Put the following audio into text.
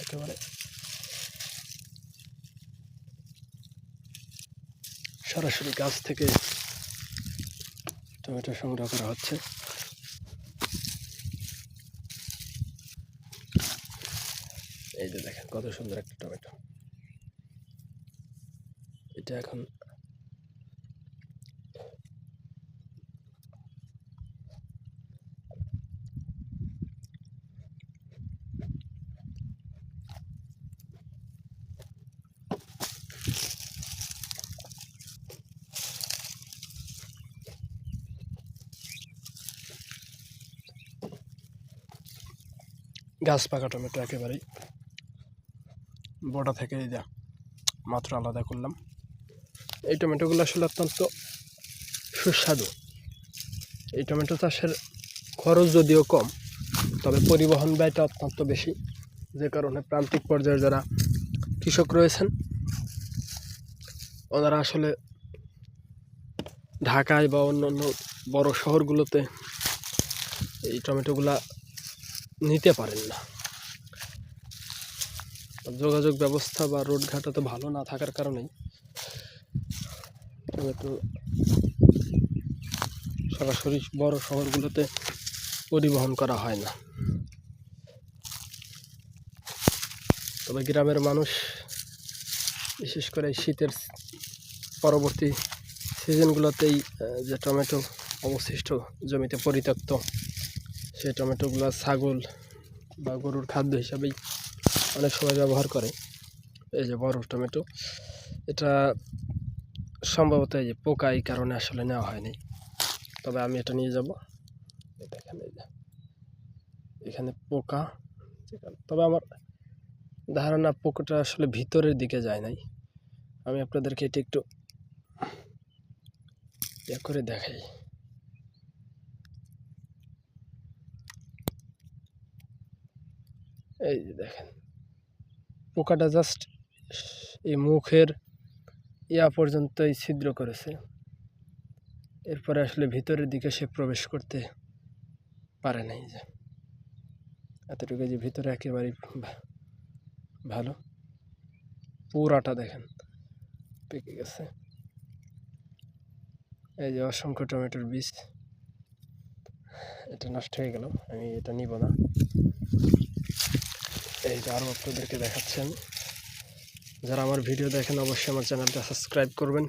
একেবারে সরাসরি গাছ থেকে টমেটো সংগ্রহ করা হচ্ছে। এই যে দেখেন কত সুন্দর একটা টমেটো। এটা এখন গাছ পাকা টমেটো, একেবারেই বড়া থেকে এই যা মাত্র আলাদা করলাম। এই টমেটোগুলো আসলে অত্যন্ত সুস্বাদু। এই টমেটো চাষের খরচ যদিও কম, তবে পরিবহন ব্যয়টা অত্যন্ত বেশি, যে কারণে প্রান্তিক পর্যায়ে যারা কৃষক রয়েছেন ওনারা আসলে ঢাকায় বা অন্যান্য বড় শহরগুলোতে এই টমেটোগুলা নিতে পারেন না। যোগাযোগ ব্যবস্থা বা রোডঘাট তো ভালো না থাকার কারণেই টমেটো সরাসরি বড় শহরগুলোতে পরিবহন করা হয় না। তবে গ্রামের মানুষ বিশেষ করে শীতের পরবর্তী সিজনগুলোতেই যে টমেটো অবশিষ্ট জমিতে পরিত্যক্ত, সেই টমেটোগুলো ছাগল বা গরুর খাদ্য হিসাবেই অনেক সময় ব্যবহার করে। এই যে বড় টমেটো, এটা সম্ভবত এই যে পোকা, এই কারণে আসলে নেওয়া হয়নি, তবে আমি এটা নিয়ে যাব। দেখেন এই যে এখানে পোকা, তবে আমার ধারণা পোকাটা আসলে ভিতরের দিকে যায় নাই। আমি আপনাদেরকে এটা একটু ইয়ে করে দেখাই। এই যে দেখেন পোকাটা জাস্ট এই মুখের ইয়া পর্যন্তই ছিদ্র করেছে, এরপরে আসলে ভিতরের দিকে সে প্রবেশ করতে পারে নাই। যে এতটুকু যে ভিতরে একেবারেই ভালো, পুরাটা দেখেন পেকে গেছে। এই যে অসংখ্য টমেটোর বীজ, এটা নষ্ট হয়ে গেল, আমি এটা নিব না। এই যে আরও আপনাদেরকে দেখাচ্ছি আমি। যারা আমার ভিডিও দেখেন অবশ্যই আমার চ্যানেলটা সাবস্ক্রাইব করবেন।